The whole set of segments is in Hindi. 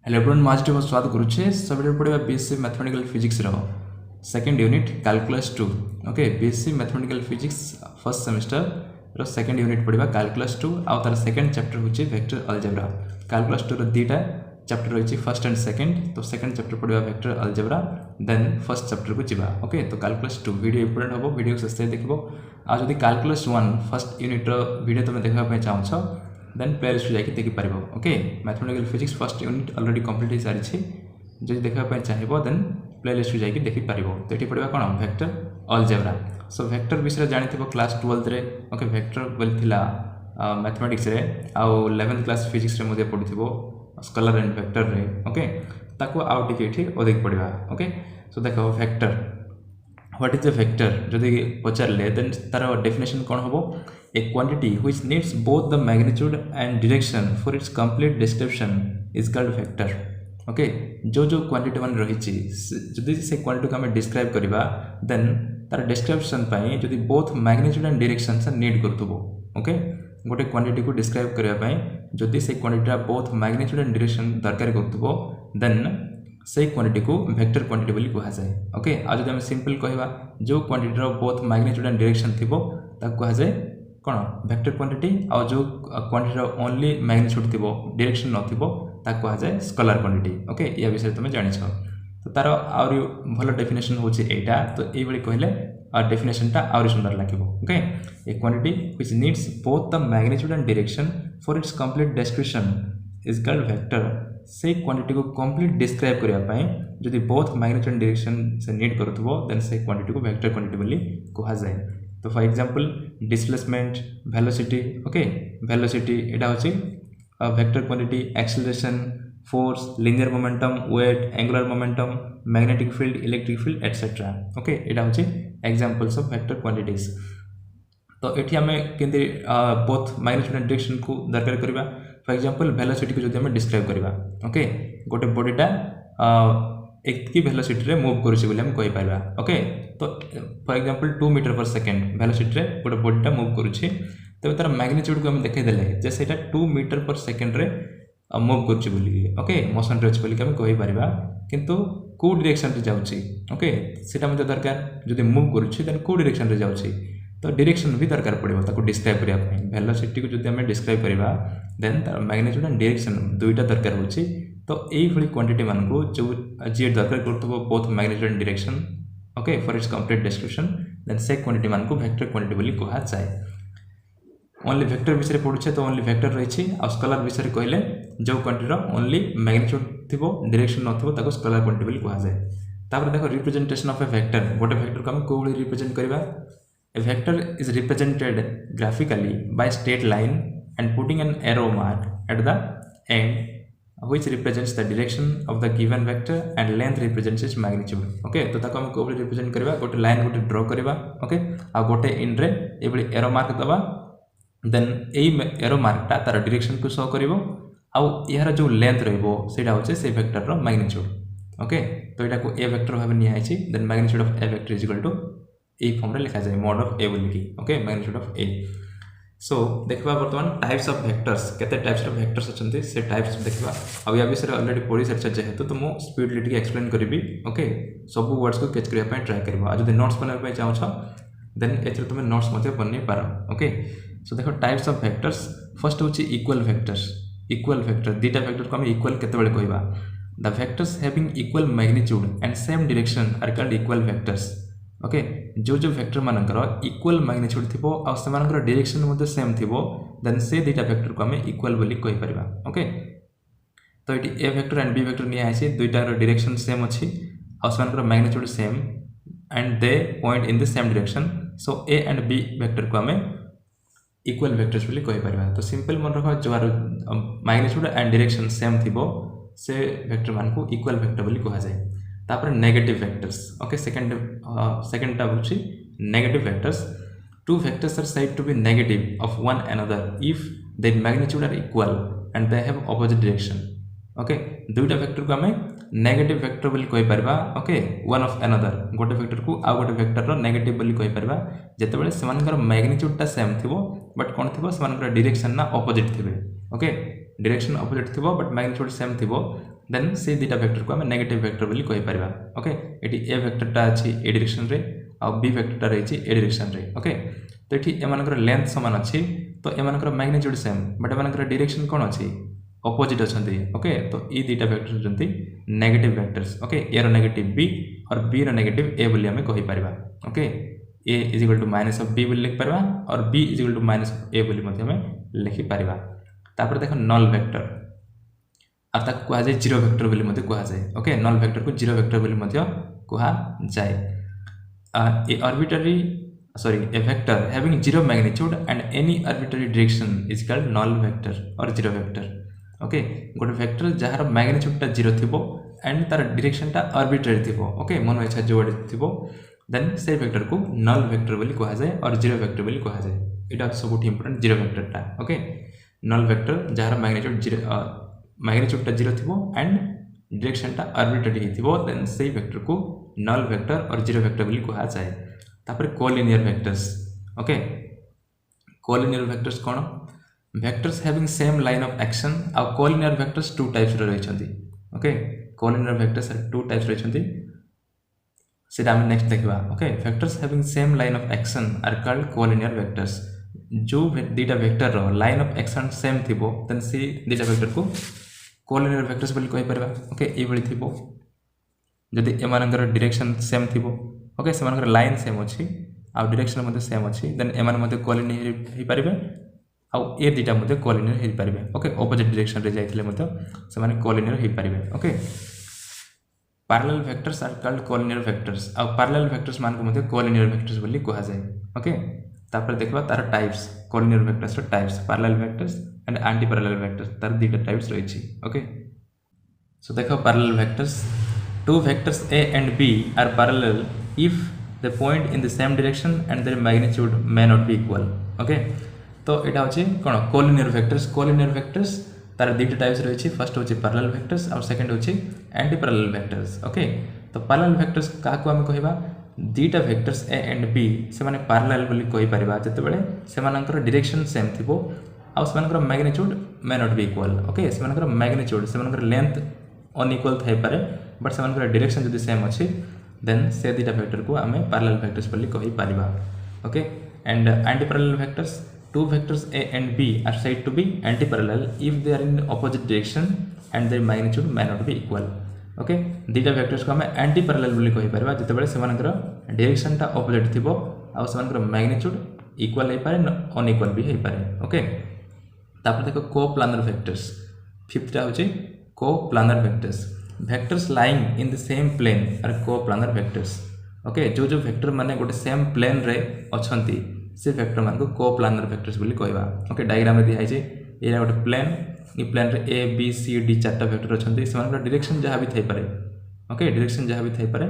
हेलो एवरीवन मास टी स्वागत करुचे सब पढ़ा बीएससी मैथमेटिकल फिजिक्स रो second unit calculus 2 okay BSc mathematical physics first semester रो सेकंड यूनिट पढ़ा कैलकुलस 2 आउ तार सेकंड चैप्टर होची वेक्टर अलजेब्रा कैलकुलस 2 रो दीटा चैप्टर रही फर्स्ट एंड सेकंड तो सेकंड चैप्टर पढ़ा vector algebra then first chapter को जीवा ओके तो कैलकुलस 2 वीडियो इंपोर्टेंट हम वीडियो शेष देखो आ जदि कैलकुलस 1 फर्स्ट यूनिट रो वीडियो तुम देखा चाहो देन प्लेलिस्ट जाकि देखिपार okay mathematical physics first unit already complete हो सारी जो देखापी चाहिए देन प्लेलिस्ट जाकि देखिपार तो ये पढ़ा कौन वेक्टर अलजेब्रा सो वेक्टर विषय जानी क्लास 12 रे ओके वेक्टर बोलता मैथमेटिक्स रे आउ 11th क्लास फिजिक्स रे मुझे पढ़ी स्कलर एंड वेक्टर रे ओके ताको आउ टिके अधिक पढ़ा ओके सो देखो vector what is a vector जदि पचारे देन तार डेफिनेशन कौन हम ए quantity which needs both the magnitude and direction for its complete description is called vector okay जो जो क्वांटिटी मान रही जदि से क्वांटिटी को आम डिस्क्राइब करवा देन तार डिस्क्रिप्शन जदि बोथ मैग्नीट्यूड एंड डायरेक्शन से नीड करूँ ओके गोटे क्वांटिटी को डिस्क्राइब करने जदि से quantity both magnitude and direction दरकार करूँ देन से क्वांटिटी को वेक्टर क्वांटिटी बोली कहा जाए ओके आज जब सिंपल कहवा जो quantity both magnitude and direction थी कहा जाए कौन वेक्टर क्वांटिटी और जो क्वांटिटी ओनली मैग्नीट्यूड थी डायरेक्शन नथिबो कहा जाए स्केलर क्वांटिटी ओके या विषय तुम जानिछ तो तार आउरी भल डेफिनेशन होची एटा तो ये बड़ी कहले डेफिनेशनटा आउरी सुंदर लागिबो okay a quantity which needs both the magnitude and direction for its complete description is called vector से क्वांटिटी को कंप्लीट डिस्क्राइब करने जदि बोथ मैग्नीट्यूड एंड डायरेक्शन से नीड करूँ देन से क्वांटिटी को वेक्टर क्वांटिटी बोली कहा जाए तो for example displacement velocity okay velocity एटा होची vector quantity acceleration force linear momentum weight angular momentum magnetic field electric field etcetera okay एटा होची एग्जांपल्स ऑफ वेक्टर क्वांटिटीज तो ये आम केमती बोथ मैग्नीट्यूड एंड डायरेक्शन को दरकार करवा फॉर एग्जांपल वेलोसिटी को जो आम डिस्क्राइब करवा ओके गोटे बॉडीटा एतकी वेलोसिटी रे मूव करूछि बोली हम कहि पारबा ओके तो फॉर एग्जांपल 2 मीटर पर सेकंड वेलोसिटी रे गोटे बॉडीटा मूव करूछि तबे तार मैग्नीट्यूड को हम देखै देले जे सेटा 2 मीटर पर सेकंड रे मूव करूछि बोली ओके मोशन रे अछि बोली हम कहि पारबा किंतु को डायरेक्शन रे जाउछि ओके सेटा मते दरकार जदि मूव करूछि देन को डायरेक्शन रे जाउछि तो डायरेक्शन भी दरकार पड़े ताको डिस्क्राइब करने वेलोसिटी को जब आम डिस्क्राइब करवा देन तार मैग्नीट्यूड एंड डायरेक्शन दुईटा दरकार होची तो यही क्वांटिटी मान को जो जी दरकार करूँ both magnitude and direction okay for its complete description then से क्वांटिटी मान को वेक्टर क्वांटिटी बोली कहा जाए ओनली वेक्टर विषय पढ़ुचे तो ओनली वेक्टर रही आ स्केलर विषय कहले जो क्वांटिटी ओनली मैग्नीट्यूड थी डायरेक्शन नथिबो स्केलर क्वांटिटी बोली कहा जाए तापर देखो रिप्रेजेंटेशन ऑफ ए वेक्टर गोटे वेक्टर को हम कोली रिप्रेजेंट करबा A vector is represented graphically by straight line and putting an arrow mark at the end which represents the direction of the given vector and length represents its magnitude. Okay, तो ताको हम कोबले रिप्रेजेंट करबा गोटे लाइन गोटे ड्रा करबा ओके आ गोटे एंड रे एबली एरो मार्क दबा देन एई एरो मार्क ता तार डायरेक्शन को शो करबो आ यार जो लेंथ रहबो सेटा होचे से वेक्टर रो मैग्नीट्यूड ओके तो एटा को ए वेक्टर भाबे निया आइछि then magnitude of a vector is equal to A form रे लिखा जाए मॉड ऑफ ए बोलिकी okay magnitude of A so देखबा वर्तमान टाइप्स ऑफ वेक्टर्स केते टाइप्स ऑफ वेक्टर्स अछंती से टाइप्स देखबा अब या विषय ऑलरेडी पढ़ी सारी जेहेतु तो मो स्पीडली टिके एक्सप्लेन करबी ओके सब वर्ड्स को कैच करबा पय ट्राई करबा आ जदि नोट्स बनबा पय चाहो छ देन एथरे तुम नोट्स मध्ये बनै पारो ओके सो देखो टाइप्स ऑफ वेक्टर्स फर्स्ट होची इक्वल वेक्टर दीटा वेक्टर को हम इक्वल केते बेले कहबा the vectors having equal magnitude and same direction are called equal vectors okay जो जो वेक्टर मानकर इक्वल मैग्नीट्यूड थी और से डायरेक्शन मध्य सेम थी देन से दुईटा वेक्टर को आम इक्वल बोली कहि परिबा ओके तो ये A vector and B vector निया आइछि दुईटार डायरेक्शन सेम अछि और से magnitude same and they point in the same direction so A and B vector को आम इक्वल वेक्टर्स बोली कहि परिबा तो सिंपल मन रख जो मैग्नीट्यूड एंड डायरेक्शन सेम थी से वेक्टर मान को इक्वल वेक्टर बोली कहा जाए तापर नेगेटिव वेक्टर्स ओके सेकंड टा होची negative vectors two vectors are said to be negative of one another if their magnitude are equal and they have opposite direction okay दुईटा वेक्टर को आम नेगेटिव वेक्टर बोली कहि परबा ओके वन ऑफ अनदर गोटे वेक्टर को आ गोटे वेक्टर रो नेगेटिव बोली कहि परबा जेतेबेले सेमानकर मैग्नीट्यूड टा सेम थिबो बट कोन थिबो सेमानकर डायरेक्शन ना ऑपोजिट थिबे ओके डायरेक्शन ऑपोजिट थिबो बट मैग्नीट्यूड सेम थिबो देन से दुटा वेक्टर को आम नेगेटिव वेक्टर बोली कहि परिबा ओके एटी ए वेक्टरटा अछि ए डायरेक्शन रे आ बी वेक्टरटा रहिछि ए डायरेक्शन रे ओके तो एटी एमानकर लेंथ समान अछि तो एमानकर मैग्नीट्यूड सेम बट एमानकर डायरेक्शन कोन अछि ऑपोजिट अछंती ओके तो ई दुटा वेक्टर जंती नेगेटिव वेक्टर्स ओके ए रो नेगेटिव बी और बी रो नेगेटिव ए बोली हमें कहि परिबा okay a is equal to minus of b बोली लिख परिबा और b is equal to minus of a बोली मध्ये हमें लिखि परिबा तापर देखो नल वेक्टर आ ताको कहा जाय जीरो वेक्टर बोली मध्ये कहा जाय ओके नल वेक्टर को जीरो वेक्टर बोली मध्ये कहा जाय ए arbitrary a vector having zero magnitude and any arbitrary direction is called null vector or zero vector okay गोटे वेक्टर जार मैग्नीट्यूड टा जीरो थिबो एंड तार डायरेक्शन टा आर्बिट्ररी थिबो ओके मन इच्छा जोड़े थिबो देन से वेक्टर को नल वेक्टर बोली कहा जाय और जीरो वेक्टर बोली कहा जाय एटा सबुठ इंपोर्टेंट जीरो वेक्टर टा ओके नल वेक्टर जार मैग्नीट्यूड टा जीरो थिबो एंड डायरेक्शन टा आर्बिट्ररी थिबो देन से वेक्टर को नल वेक्टर और जीरो वेक्टर बोली कहा जाय तापर collinear vectors okay collinear vectors कोन vectors having same line of action आ कोलिनियर वेक्टर्स टू टाइप्स रे रहिछंती okay collinear vectors are two types रहिछंती सेटा हम नेक्स्ट देखबा okay vectors having same line of action are called collinear vectors जो दुटा वेक्टर रो लाइन ऑफ एक्शन सेम थिबो देन से दुटा वेक्टर को कोलिनियर वेक्टर्स बोली कहि परबा ओके ए बळी थिबो जदि एमानकर डायरेक्शन सेम थिबो ओके सेमानकर लाइन सेम अछि आ डायरेक्शन मध्ये सेम अछि देन एमान मध्ये कोलिनियर हे परिबे आ ए दुटा मध्ये कोलिनियर हे परिबे ओके ऑपोजिट डायरेक्शन रे जाइथिले मध्ये से माने कोलिनियर हे परिबे okay parallel vectors are called collinear vectors आ पैरेलल वेक्टर्स मान को मध्ये कोलिनियर वेक्टर्स बोली कहा जाय ओके तापर देखबा तार टाइप्स कोलिनियर वेक्टर्स रो types parallel vectors and anti parallel vectors तार दुटा टाइप्स रहिछि ओके सो देखो parallel vectors two vectors a and b are parallel if they point in the same direction and their magnitude may not be equal okay तो एटा होची कोन कोलिनियर वेक्टर्स तार दुटा टाइप्स रहिछि फर्स्ट होची पैरेलल वेक्टर्स और सेकंड होची एंटी पैरेलल वेक्टर्स ओके तो पैरेलल वेक्टर्स का को हम कहबा दुटा वेक्टर्स a and b से माने पैरेलल बोली कहि परिबा जते बेले से मानकर डायरेक्शन सेम थिबो आ से मानकर magnitude may not be equal okay से मानकर मैग्नीट्यूड से मानकर लेंथ अनइक्वल थाई पारे बट से मानकर डायरेक्शन जदि सेम अछि देन से दुटा वेक्टर को हमें पैरेलल वेक्टर्स बोली कहि परिबा okay and anti parallel vectors two vectors a and b are said to be anti-parallel if they are in opposite direction and their magnitude may not be equal okay दुटा वेक्टर्स को हमें एंटी पैरेलल बोली कहि परबा जते बेले सेमानकर डायरेक्शन टा ऑपोजिट थिबो आ सेमानकर मैग्नीट्यूड इक्वल हे पारे अनइक्वल भी हे पारे ओके तापर देखो कोप्लानर वेक्टर्स फिफ्थ टा होची coplanar vectors lying in the same plane are coplanar vectors okay जो वेक्टर माने गोटे सेम प्लेन रे अछंती से वेक्टर मान को कोप्लानर वेक्टर्स बोली कहबा ओके डायग्राम रे दिखाई छै एरा गोटे प्लेन ई प्लेन रे ए बी सी डी चारटा वेक्टर अछंती से मान डायरेक्शन जहा भी थाई पारे ओके डायरेक्शन जहा भी थाई पारे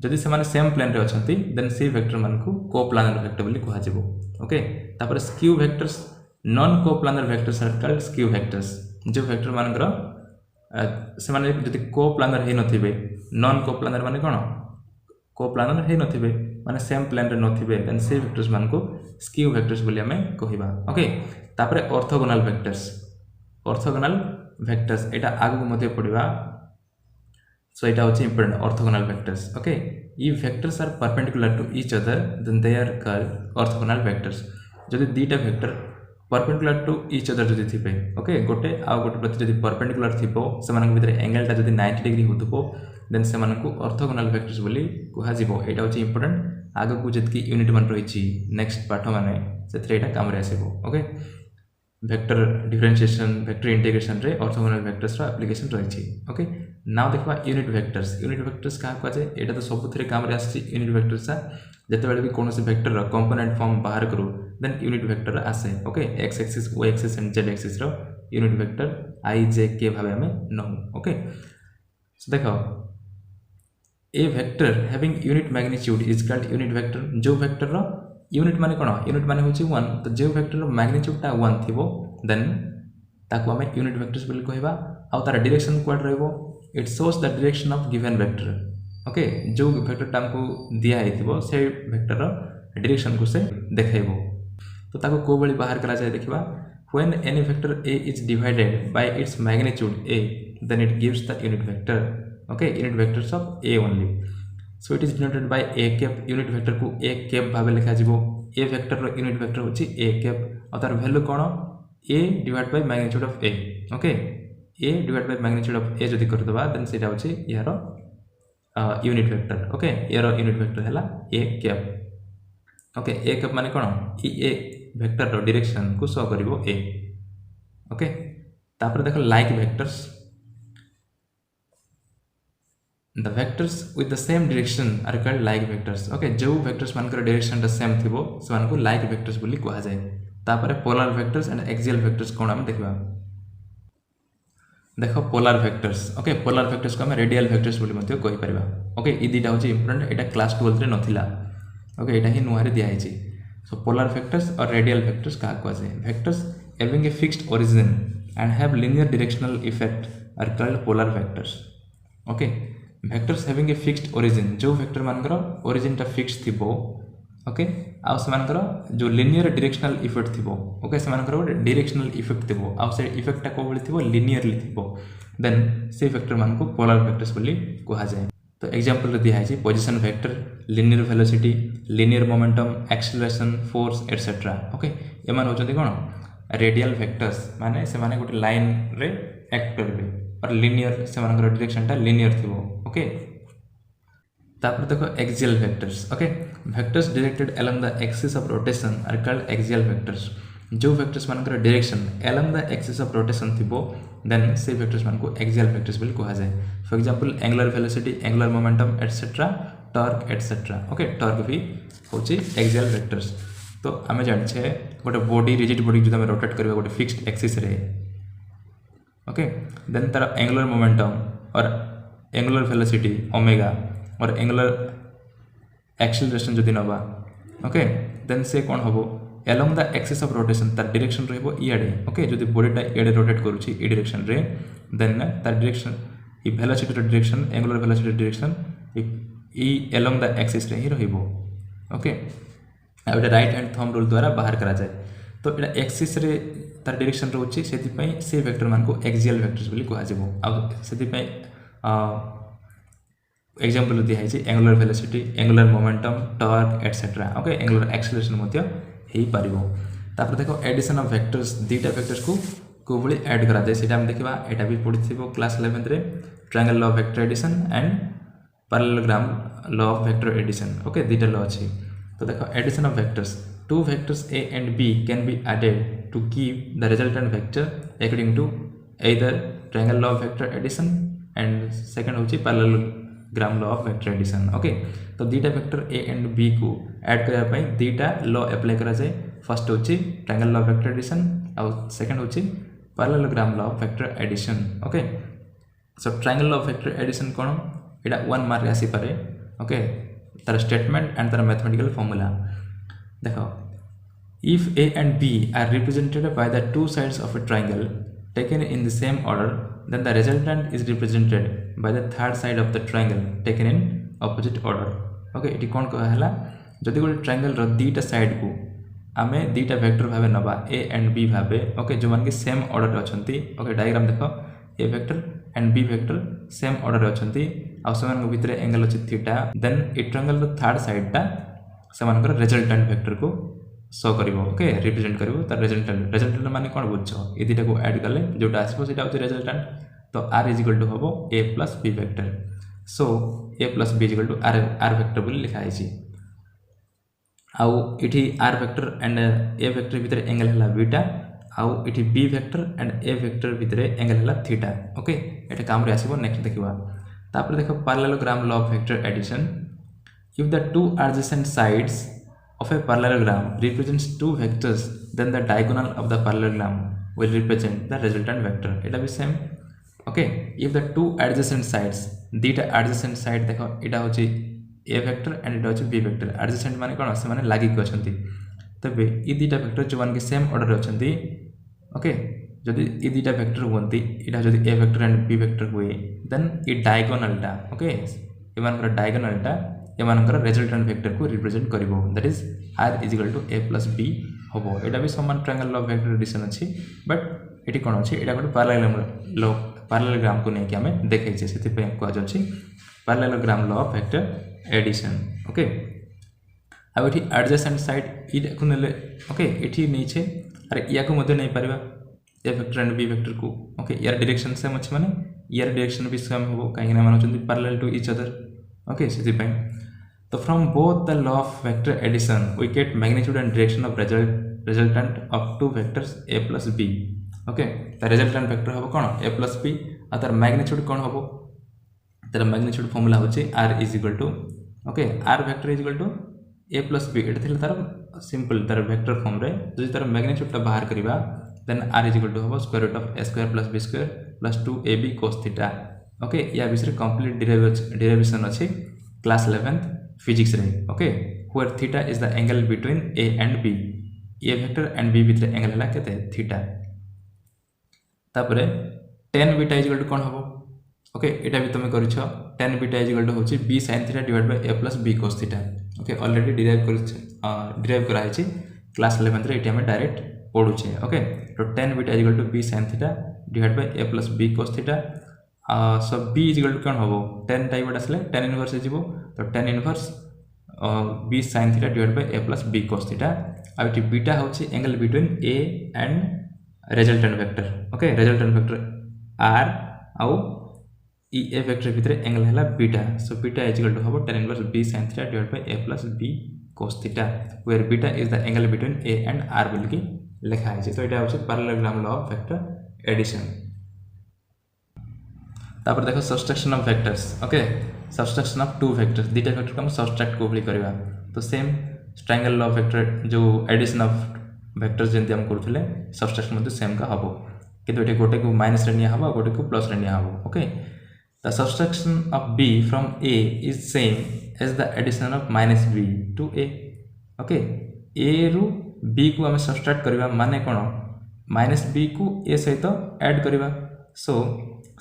जदि से माने सेम प्लेन रे अछंती देन से वेक्टर मान को कोप्लानर वेक्टर बोली कहा जेबो ओके तापर skew vectors non coplanar vectors are called skew vectors जो वेक्टर मानकर से माने जदि कोप्लानर हे नथिबे नॉन कोप्लानर माने कोन कोप्लानर हे नथिबे माने सेम प्लेन रे नथिबे देन से वेक्टर्स मान को स्क्यू वेक्टर्स बोली हमें कहिबा ओके तापर ऑर्थोगोनल वेक्टर्स एटा आगु मध्ये पडिबा सो एटा होची important orthogonal vectors okay if vectors are perpendicular to each other then they are called orthogonal vectors जदि दुटा vector perpendicular to each other जदि थिबे ओके गोटे आ गोटे प्रति जदि परपेंडिकुलर थिबो सेमान भितर एंगल टा जदि 90 डिग्री होतबो देन सेमान को ऑर्थोगोनल वेक्टर्स बोली कहा जिवो एटा होची इंपोर्टेंट आगु को जदि यूनिट मान रहिछि नेक्स्ट पाठ माने सेथरे एटा काम रे आसीबो ओके वेक्टर डिफरेंशिएशन वेक्टर इंटीग्रेशन रे ऑर्थोगोनल वेक्टर्स रा एप्लीकेशन रहिछि ओके नाउ देखबा यूनिट वेक्टर्स का कहा जाय एटा तो सबथरे काम रे आछि यूनिट वेक्टर्स जते बेले भी कोनोसी वेक्टर रा कंपोनेंट फॉर्म बाहर करू देन यूनिट वेक्टर आसे okay x axis y axis and z axis रो unit vector i j k भाबे हमें नहु ओके सो देखो a vector having unit magnitude is called unit vector जो वेक्टर रो यूनिट माने कोन यूनिट माने होची 1 तो जो वेक्टर रो मैग्नीट्यूड ता 1 थिबो देन ताको हमें यूनिट वेक्टर्स बोली कहबा आ तार डायरेक्शन क्वाड रहबो it shows the direction of given vector okay जो वेक्टर टाइम को दिया हेतिबो से वेक्टर रो डायरेक्शन को से देखाइबो तो ताको को बळी बाहर करा जाय देखिबा when any vector a is divided by its magnitude a then it gives the unit vector. Okay, unit vectors of A only. So it is denoted by A cap. Unit vector को A cap भाव लिखा जीवो. A vector row unit vector होची A cap. और तार value कौन? A divided by magnitude of A. Okay, A divided by magnitude of A जदि कर दबा then सेटा होची यारो unit vector. Okay, यारो unit vector हैला A cap. Okay, A cap माने कौन? A vector रो direction को शो करिवो A. Okay, तापर देखो like vectors. The vectors with the same direction are called like vectors. Okay, जो vectors मानकर direction टा same थिबो से मानको like vectors बोली कहा जाए. तापर polar vectors and axial vectors कौन आम देखबा. देखो polar vectors. Okay, polar vectors को हम radial vectors बोली मध्य कहि परिबा. Okay, ई दिटा होची important. एटा class 12 रे नथिला. Okay, एटा ही नुआरे दिया है जी. So polar vectors और radial vectors कहा कहा जाए. Vectors having a fixed origin and have linear directional effect are called polar vectors. Okay, vectors having a fixed origin, जो vector मानकर origin टा fixed थिबो. Okay, आउ से मानकर जो linear directional effect थिबो. Okay, से मानकर वो directional effect थिबो. आउ से effect टा को बोली थिबो linearly थिबो. Then से vector मान को polar vectors बोली कहा जाए. तो example रे दिया है जी position vector, linear velocity, linear momentum, acceleration, force, etc. Okay, ये मान होचंती कोन radial vectors माने से माने गोटे line रे act करबे और linear से मानकर direction टा linear थिबो. Okay, तापर देखो axial vectors. Okay, vectors directed along the axis of rotation are called axial vectors. जो vectors मानकर direction along the axis of rotation थिबो then से vectors मान को axial vectors बोली कहा जाए. For example, angular velocity, angular momentum, etc., torque, etc. Okay, torque भी होची axial vectors. तो आमे जान छे गोटे बॉडी रिजिड बॉडी जो हम रोटेट करबा गोटे फिक्स्ड एक्सिस रे. ओके, देन तार एंगुलर मोमेंटम और एंगुलर वेलोसिटी ओमेगा और एंगुलर एक्सेलरेशन जदि नबा. ओके, देन से कोन हबो along the axis of rotation तार डायरेक्शन रहबो इयाडे. ओके, जदि बॉडीटा इयाडे रोटेट करूची ई डायरेक्शन रे देन तार direction E velocity direction angular velocity direction E along the axis रे ही रहबो. ओके, एटा राइट हैंड थंब रूल द्वारा बाहर करा जाए. तो एटा एक्सिस रे तार डायरेक्शन रहउची सेति पई से वेक्टर मान को एक्सियल वेक्टर्स बोली कहा जेबो. अब सेति पई एग्जांपल दिया है angular velocity, angular momentum, torque etcetera. Okay, angular acceleration मध्य हेई पारिबो. तापर देखो एडिशन ऑफ वेक्टर्स, दीटा वेक्टर्स को बोली ऐड करा जाए सेटा हम देखिबा. एटा भी पढिथिबो क्लास 11 रे triangle law of vector addition and parallelogram law of vector addition. Okay, दीटा लॉ अछि. तो देखो addition of vectors, two vectors A and B can be added to give the resultant vector according to either triangle law of vector addition and second होची parallelogram law of vector addition. Okay, तो दीटा वेक्टर A and B को ऐड करबा पई दीटा लॉ अप्लाई करा जाए. फर्स्ट होची triangle law of vector addition और सेकंड होची parallelogram law of vector addition. Okay, so triangle law of vector addition cone Etah 1 mark आसी पारे. ओके, तार स्टेटमेंट एंड तार मैथमेटिकल फार्मूला देखो. If A and B are represented by the two sides of a triangle taken in the same order, then the resultant is represented by the third side of the triangle taken in opposite order. Okay, इटी कौन कहा है जदि गोटे ट्रायंगल रो दीटा साइड को आमे दीटा वेक्टर भाबे नबा A and B भाबे. ओके, जो मान के सेम ऑर्डर रे अछंती. ओके, डायग्राम देखो A vector and B vector same order रे अछंती आ समान को भीतर एंगल अछि थीटा. देन ए ट्रायंगल रो थर्ड साइड टा समान कर रिजल्टेंट वेक्टर को शो करिवो. ओके, रिप्रेजेंट करिवो. तार रिजल्टेंट माने कोन बुझछो ए दिटा को ऐड करले जोटा आसीबो सेटा होची रिजल्टेंट. तो r = हबो A + B vector. So A + B = r vector बोली लिखा आइछि. आउ इठी r vector and A vector भीतर एंगल हला बीटा आउ इठी B vector and A vector भीतर एंगल हला थीटा. ओके, एटा काम रे आसीबो. नेक्स्ट देखिबा. तापर देखो parallelogram law of vector addition. If the two adjacent sides of a parallelogram represents two vectors, then the diagonal of the parallelogram will represent the resultant vector. It will be same. Okay, if the two adjacent sides, दीटा adjacent side देखो इटा होची A vector and इटा होची B vector. Adjacent माने कोन से माने लागि को अछंती. तबे ई दीटा वेक्टर जो मान के सेम ऑर्डर रे अछंती. ओके, जदि ई दीटा वेक्टर होंती इटा जदि A vector and B vector हुए देन ई डायगोनल टा. ओके, ए मानकर डायगोनल टा एमानकर रिजल्टेंट वेक्टर को रिप्रेजेंट करिवो. That is r = A + B होबो. एटा भी समान triangle law of vector addition अछि बट एटी कोन अछि एटा गोटे पैरेललोग्राम को लेकिन आम देखे से कहुच्छे parallelogram law of vector addition okay अब ये एडजेसेंट साइड ये को नेले ओके ये नहीं अरे या को नहीं पार ए वेक्टर एंड बी वेक्टर को ओके यार डायरेक्शन सेम अच्छे माने यार डायरेक्शन भी सेम हो कहीं ना माने parallel to each other okay से तो from both the law of vector addition we get magnitude and direction of resultant of two vectors A plus B okay the resultant vector हम कौन ए प्लस बी और तार मैग्नीट्यूड कौन हम तार मैग्नीट्यूड फॉर्मूला होची r is equal to okay r vector is equal to A plus B एटा थिला तार सिंपल तार वेक्टर फॉर्म रे जदि तार मैग्नीट्यूड टा बाहर करिबा then r is equal to होबो square root of a square plus b square plus 2ab cos theta okay या विषय कंप्लीट डेरिवेशन अछि क्लास 11th फिजिक्स रे okay where theta is the angle between a and b a vector and b भितर एंगल हला केते थीटा तापरे tan beta is equal to कोन होबो ओके एटा भी तुम करिछ tan beta is equal to होछि b sin theta divide by a plus b cos theta okay already derive करा है क्लास 11th रे एटा हम डायरेक्ट पढ़ुचे ओके तो tan beta is equal to b sin theta divide by a plus b cos theta so b is equal to कोन होबो tan टाइप आसले tan इनवर्स जीवो तो tan inverse b sin theta divide by a plus b cos theta अब एटी बीटा होची angle between a and resultant vector okay resultant vector r आउ ए वेक्टर भितर एंगल हला beta so beta is equal to होबो tan inverse b sin theta divide by a plus b cos theta where beta is the angle between a and r बोलकी लिखा है तो ये parallelogram law of vector addition तापर देखो subtraction of vectors okay subtraction of two vectors दीटा वेक्टर को हम सब्सट्रैक्ट को करवा तो same triangle law of vector जो एडिशन ऑफ वेक्टर्स जंती हम करथले सब्सट्रैक्शन मध्ये सेम का हबो किंतु एटे गोटे को माइनस रे निया हबो गोटे को प्लस रे निया हबो okay the subtraction of b from a is same as the addition of minus b to a okay a रु b को आम सब्सट्रैक्ट करवा माने कोन माइनस b को a सहित ऐड करवा सो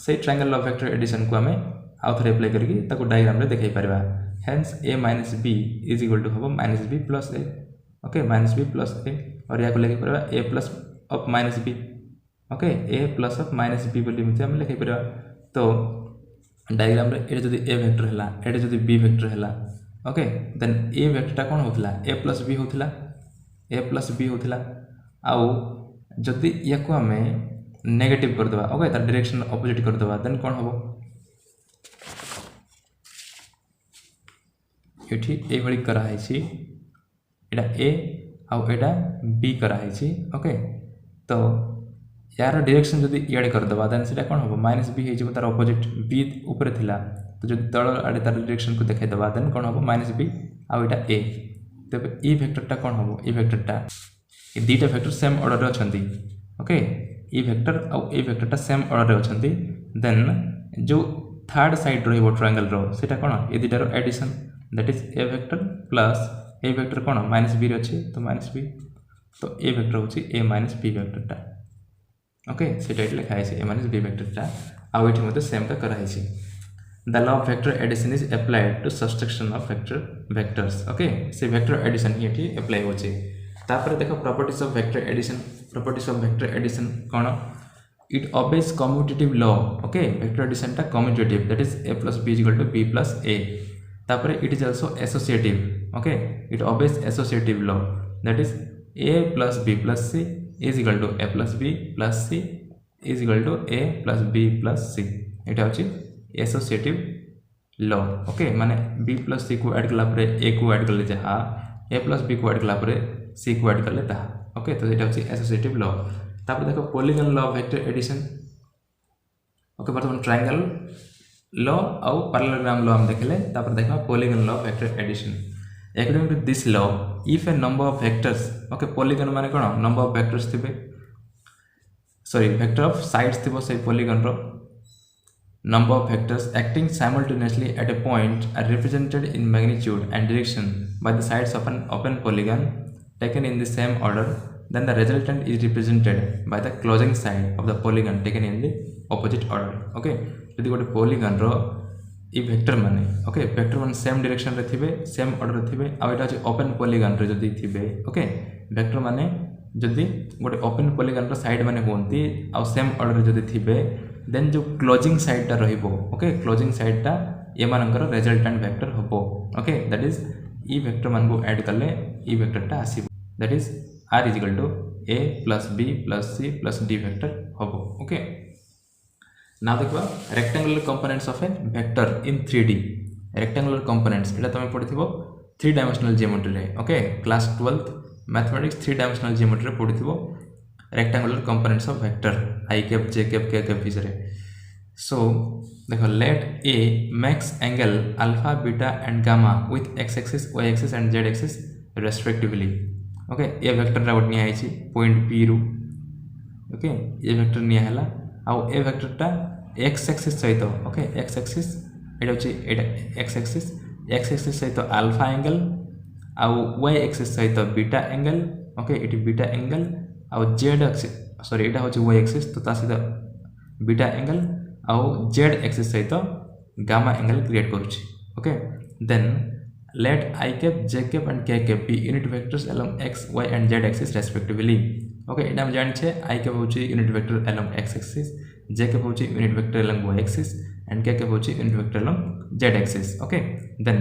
से triangle law of vector addition को आम आउ थरे अप्लाई करके ताको डायग्राम रे देखाई परबा hence a minus b is equal to होबो minus b plus a okay minus b plus a और या को लेके परबा a plus of minus b okay a plus of minus b बोली मिते हम लेके परबा तो डायग्राम रे एटा जदी a वेक्टर हला एटा जदी b वेक्टर हला ओके देन a वेक्टर कोन होतला a प्लस b होतला a प्लस b होतला आउ जदि या को हमें नेगेटिव कर दबा ओके तार डायरेक्शन ऑपोजिट कर दबा देन कोन होबो एठी ए बळी करा है छी एटा a आउ एटा b करा है छी ओके तो यार डायरेक्शन जदि याड कर दबा देन सेटा कोन होबो माइनस b हे जेबो तार ऑपोजिट b ऊपर थिला तो जदि तळ आडे तार डायरेक्शन को देखाइ दबा देन कोन होबो माइनस b आउ एटा a तबे ई वेक्टरटा कोन होबो ई वेक्टरटा ए दीटा वेक्टर सेम ऑर्डर रे अछंती ओके ई वेक्टर आउ ए वेक्टरटा सेम ऑर्डर रे अछंती देन जो थर्ड साइड रहइबो ट्रायंगल रो सेटा कोन ए दीटा रो addition that is A vector plus A vector कोन माइनस b रे अछि तो माइनस b तो ए वेक्टर होछि a माइनस b वेक्टरटा ओके सेटा इट लिखा है a माइनस b वेक्टरटा आउ एठी मते सेम का करा है The law of vector addition is applied to subtraction of vectors. Okay, से vector addition ही एठी apply होचे. तापर देखो properties of vector addition. Properties of vector addition कौन? It obeys commutative law. Okay, vector addition टा commutative. That is a plus b is equal to b plus a. तापर it is also associative. Okay, it obeys associative law. That is a plus b plus c is equal to a plus b plus c is equal to a plus b plus c. एटा होची एसोसिएटिव लॉ ओके माने b प्लस c को ऐड कला परे a को ऐड करले जहा a प्लस b को ऐड कला परे c को ऐड करले ताहा ओके तो एटा होची एसोसिएटिव लॉ तापर देखो polygon law of vector addition okay बर्तमान ट्रायंगल लॉ आउ पैरेललोग्राम लॉ हम देखले तापर देखो polygon law of vector addition according to this law if a number of vectors okay polygon माने कोन नंबर ऑफ वेक्टर्स थिबे सॉरी वेक्टर ऑफ साइड्स थिबो से पॉलीगन रो number of vectors acting simultaneously at a point are represented in magnitude and direction by the sides of an open polygon taken in the same order, then the resultant is represented by the closing side of the polygon taken in the opposite order. Okay, यदि गोटे polygon रो ई वेक्टर माने okay vector one same direction रे थिबे सेम ऑर्डर रे थिबे आ एटा अछि ओपन पॉलीगन रे जदी थिबे ओके वेक्टर माने जदी गोटे ओपन पॉलीगन रो साइड माने होंती आ सेम ऑर्डर रे जदी थिबे देन जो क्लोजिंग साइडटा रहिबो ओके क्लोजिंग साइडटा ए मानकर रिजल्टेंट वेक्टर हबो ओके दैट इज ई वेक्टर मान को ऐड करले ई वेक्टरटा आसीबो that is r is equal to a plus b plus c plus d vector हबो ओके नाउ देखबा rectangular components of a vector in 3D rectangular components एटा तमे पढिथिबो 3 डायमेंशनल ज्योमेट्री रे okay class 12th mathematics 3 dimensional geometry रे पढिथिबो rectangular components of vector i cap j cap k cap विषय सो देखो late a makes angle alpha beta and gamma with x axis y axis and z axis respectively okay A vector रा निया आइछि पॉइंट p रु ओके ए वेक्टर निया हला आ ए वेक्टर टा x एक्सिस सहित ओके x एक्सिस एटा होछि एटा x एक्सिस सहित अल्फा एंगल आ y एक्सिस सहित बीटा एंगल ओके इटी बीटा एंगल आ z एक्सिस सॉरी एटा होछि y एक्सिस तो ता सहित बीटा एंगल आ z एक्सिस सहित गामा एंगल क्रिएट करूछि okay then let I cap j cap and k cap be unit vectors along x y and z axis respectively okay एटा हम जानि छे I cap होछि unit vector along x axis j cap होछि unit vector along y axis and k cap होछि unit vector along z axis okay then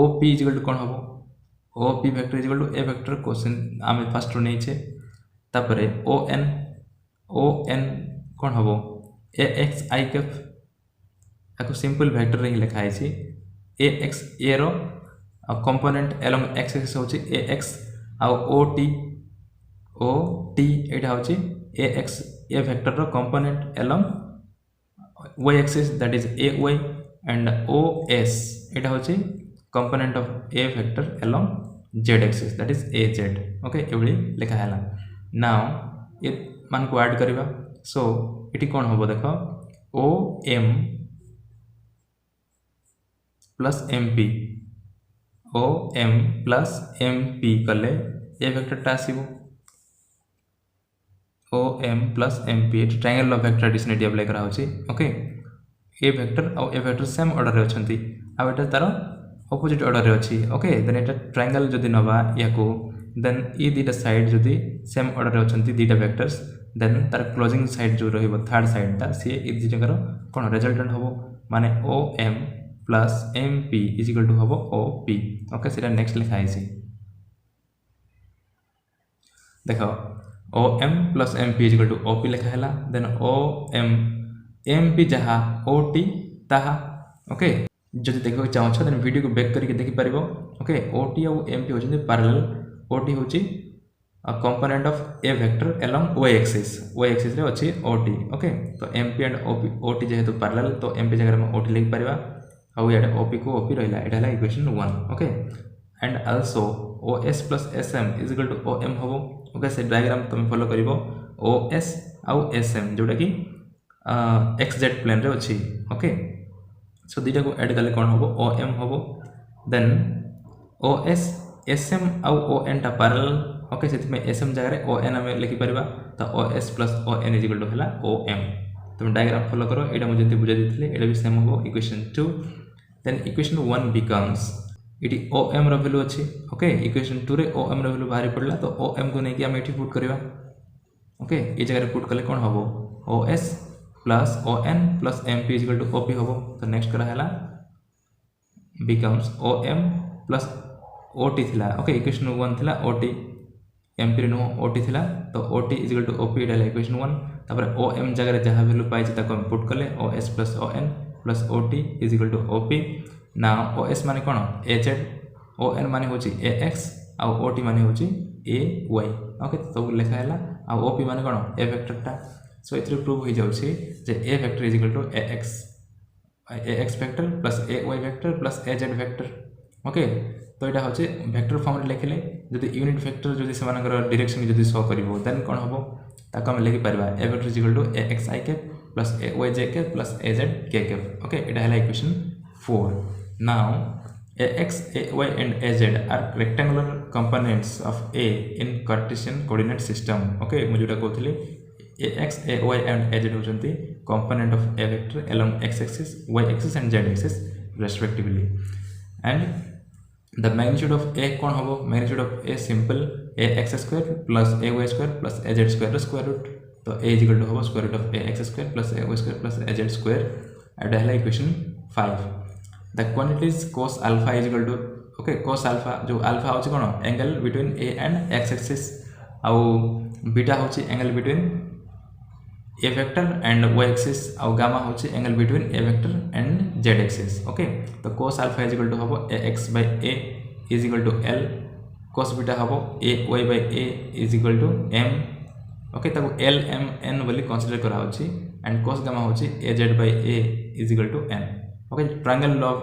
OP is equal to कोन हबो OP vector is equal to a vector question आमे फर्स्ट रो नै छे तापरे ON कोन हबो ax I cap ako simple vector रे लिखा है छी ax a रो कंपोनेंट along x axis होची ax आ ot एटा होची ax a वेक्टर रो component along y axis that is ay and os एटा होची component of a vector along z axis that is az okay एवली लिखा हैला नाउ ये मान को ऐड करबा सो इटी कोन होबो देखो om plus mp om plus mp कले ए वेक्टर टा आसीबो om plus mp triangle of vector addition apply करा होची ओके ए वेक्टर और ए वेक्टर सेम ऑर्डर रे अछंती आ एटा तार ऑपोजिट ऑर्डर रे अछि ओके देन एटा ट्रायंगल जदी नबा याको देन ई दीटा साइड जदी सेम ऑर्डर रे अछंती दीटा वेक्टर्स देन तार क्लोजिंग साइड जो रहिबो थर्ड साइड ता सी ई दीटाकर कोन रिजल्टेंट हबो माने om plus mp is equal to हबो op ओके सेटा नेक्स्ट लिखा आइछि देखो om plus mp is equal to op लिखा हैला देन om mp जहा ot ताहा ओके जदि देखो चाहो छ देन वीडियो को बैक करके देखि परिबो ओके ot और mp होछन पैरेलल ot होछि a component of a vector along y axis रे अछि ot ओके तो mp एंड ot जेहेतु पैरेलल तो mp जगह में ot लिख परिबा हाउ एटा op को op रहला एटा हला equation 1 okay and also os plus sm is equal to om हबो ओके से डायग्राम तुम फॉलो करिवो os आउ sm जोटा कि xz प्लेन रे अछि ओके सो दीटा को ऐड करले कोन हबो om हबो देन os sm आउ on टा पैरेलल ओके सेति में sm जगह रे on हम लिखि परबा तो os plus on is equal to हला om तुम डायग्राम फॉलो करो एटा मुझे बुझा दिथिले एटा भी सेम हो इक्वेशन 2 देन इक्वेशन 1 becomes इटी om रो वैल्यू अछि ओके इक्वेशन 2 रे om रो वैल्यू बाहर पड़ला तो om को नै कि हम एठी पुट करबा ओके ए जगह रे पुट करले कोन हबो os plus on plus mp is equal to op हबो तो नेक्स्ट करा हला becomes om plus ot थिला ओके इक्वेशन 1 थिला ot mp रे नो ot थिला तो ot is equal to op Etah equation 1 तापर om जगह रे जहा वैल्यू पाइछि ताको हम पुट करले os plus on plus ot is equal to op now os माने कोन az on माने होछि ax आ ot माने होछि ay ओके तो लिखा हैला आ op माने कोन a वेक्टर टा सो इथरे प्रूव हो जाउछि जे a vector is equal to ax vector plus ay vector plus az vector okay तो एटा होछि वेक्टर फॉर्म रे लिखले जदि यूनिट वेक्टर जदि समानकर डायरेक्शन जदि शो करिवो देन कोन हबो ताको हम लिखि परबा a vector is equal to ax I cap plus ayj cap plus az k cap okay एटा हला equation 4 now ax ay and az are rectangular components of a in Cartesian coordinate system okay मु जोटा कहथली ax ay and az होचंती component of a vector along x axis y axis and z axis respectively and the magnitude of a कोन हबो magnitude of a simple ax square plus ay square plus az square square root तो a इज इक्वल टू हम square root of a x square plus a y square plus a z square एटा है equation 5 the quantities cos alpha is equal to okay cos alpha जो अल्फा होची कोन angle between a and x axis आउ बीटा होची angle between a vector and y axis आउ गामा होची angle between a vector and z axis okay तो cos alpha is equal to हम ax by a is equal to l cos beta हम ay by a is equal to m okay ताको l m n बोली कंसीडर करा होची एंड cos गामा होची az by a is equal to n okay triangle law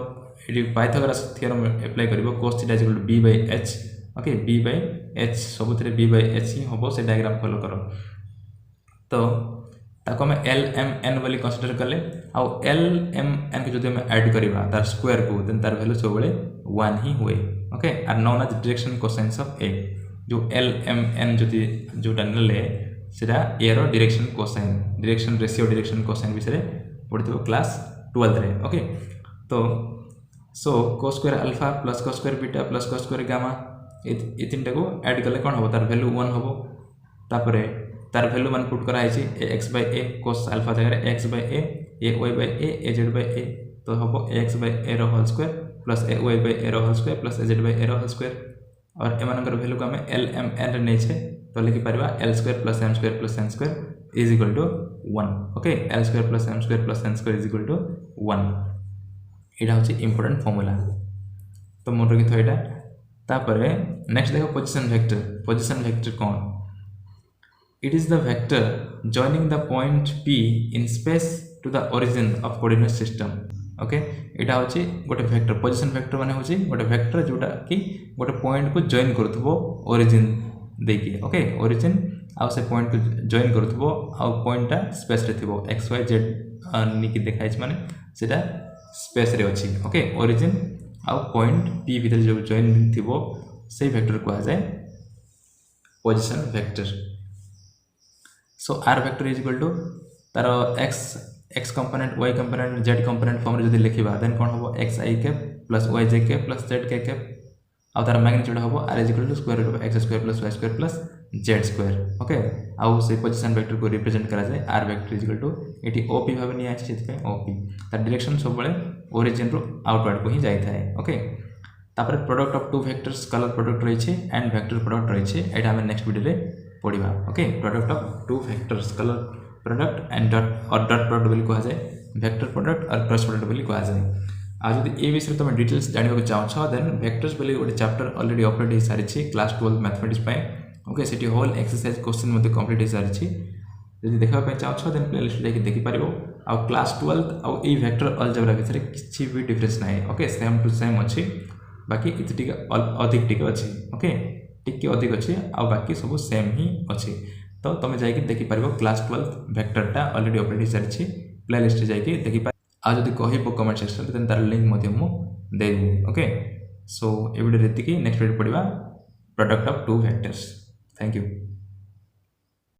it Pythagoras theorem apply करिवो cos theta is equal to b by h okay b by h सबुतरे b by h ही होबो से डायग्राम फॉलो करो तो ताको हम l m n बोली कंसीडर करले आ l m n के जदि हम ऐड करिवा तार स्क्वायर को देन तार वैल्यू सब बेले 1 ही हुए okay are known as direction cosines of a जो l m n जदि जोटा नले सेटा a रो direction cosine direction ratio direction cosine विषय पढ़ितो क्लास 12 रे ओके तो so cos square alpha plus cos square beta plus cos square gamma ए तीनटा को ऐड करले कोन होबो तार वैल्यू 1 होबो तापरे तार वैल्यू मान पुट करा है ax by a cos alpha जगह x by a ay by a az by a तो होबो ax by a रो whole square plus ay by a रो whole square plus az by a रो होल स्क्वायर और एमानकर वैल्यू को हमें l m n नै छे तो लिखि परबा l square plus m square plus n square is equal to 1 okay l square plus m square plus n square is equal to 1 एटा होची इंपोर्टेंट फार्मूला तो मोर रखि थो एटा तापरे नेक्स्ट देखो position vector cone it is the vector joining the point p in space to the origin of coordinate system okay एटा होची गोटे वेक्टर पोजीशन वेक्टर माने होची गोटे वेक्टर जोटा कि गोटे पॉइंट को जॉइन करथबो ओरिजिन देकी ओके ओरिजिन आ से पॉइंट को जॉइन करथबो आ पॉइंटटा स्पेस रे थिबो x y z निकी देखाइछ माने सेटा स्पेस रे अछि ओके ओरिजिन आ पॉइंट p भीतर जो जॉइन थिबो से वेक्टर को आ जाय position vector so r vector is equal to तार x component y component z component form रे जदि लिखिबा देन कोन होबो xi cap plus yj cap plus zk cap आ तार मैग्नीट्यूड होबो r is equal to square root of x square plus y square plus z square okay आ से पोजीशन वेक्टर को रिप्रेजेंट करा जाय r vector is equal to एटी op भाबे नि आछि सेति पे op तार डायरेक्शन सब बळे ओरिजिन रो आउटवर्ड को ही जाय थाए ओके तापर product of two vectors scalar product रही छे एंड वेक्टर प्रोडक्ट रही छे एटा हम नेक्स्ट वीडियो रे पढ़िबा okay product of two vectors scalar product and dot और डॉट प्रोडक्ट बोली कहा जाए वेक्टर प्रोडक्ट और क्रॉस प्रोडक्ट बोली कहा जाए आ जदि ए विषय तुम डिटेल्स जानबा को चाहो छ देन वेक्टर्स बोली गोटे चैप्टर ऑलरेडी अपलोड हो सारी छी क्लास 12 मैथमेटिक्स पे ओके सेठी होल एक्सरसाइज क्वेश्चन मध्ये कंप्लीट हो सारी छी जदि देखा पे चाहो छ देन प्लेलिस्ट देखि देखि पारिबो आ class 12 uh A vector algebra विषय किछि भी डिफरेंस नाही ओके सेम टू सेम अछि बाकी इति अधिक टिके अछि ओके टिके अधिक अछि आ बाकी सब सेम ही अछि तो तुम जाइए देखि पारिबो क्लास 12 वेक्टरटा ऑलरेडी अपलोड हो सारी छी प्लेलिस्ट जाइए देखि पार आ जदि कहिबो कमेंट सेक्शन रे देन तार लिंक मध्ये मु दे देबो ओके सो ए वीडियो रेति की नेक्स्ट वीडियो पढिबा product of two vectors thank you.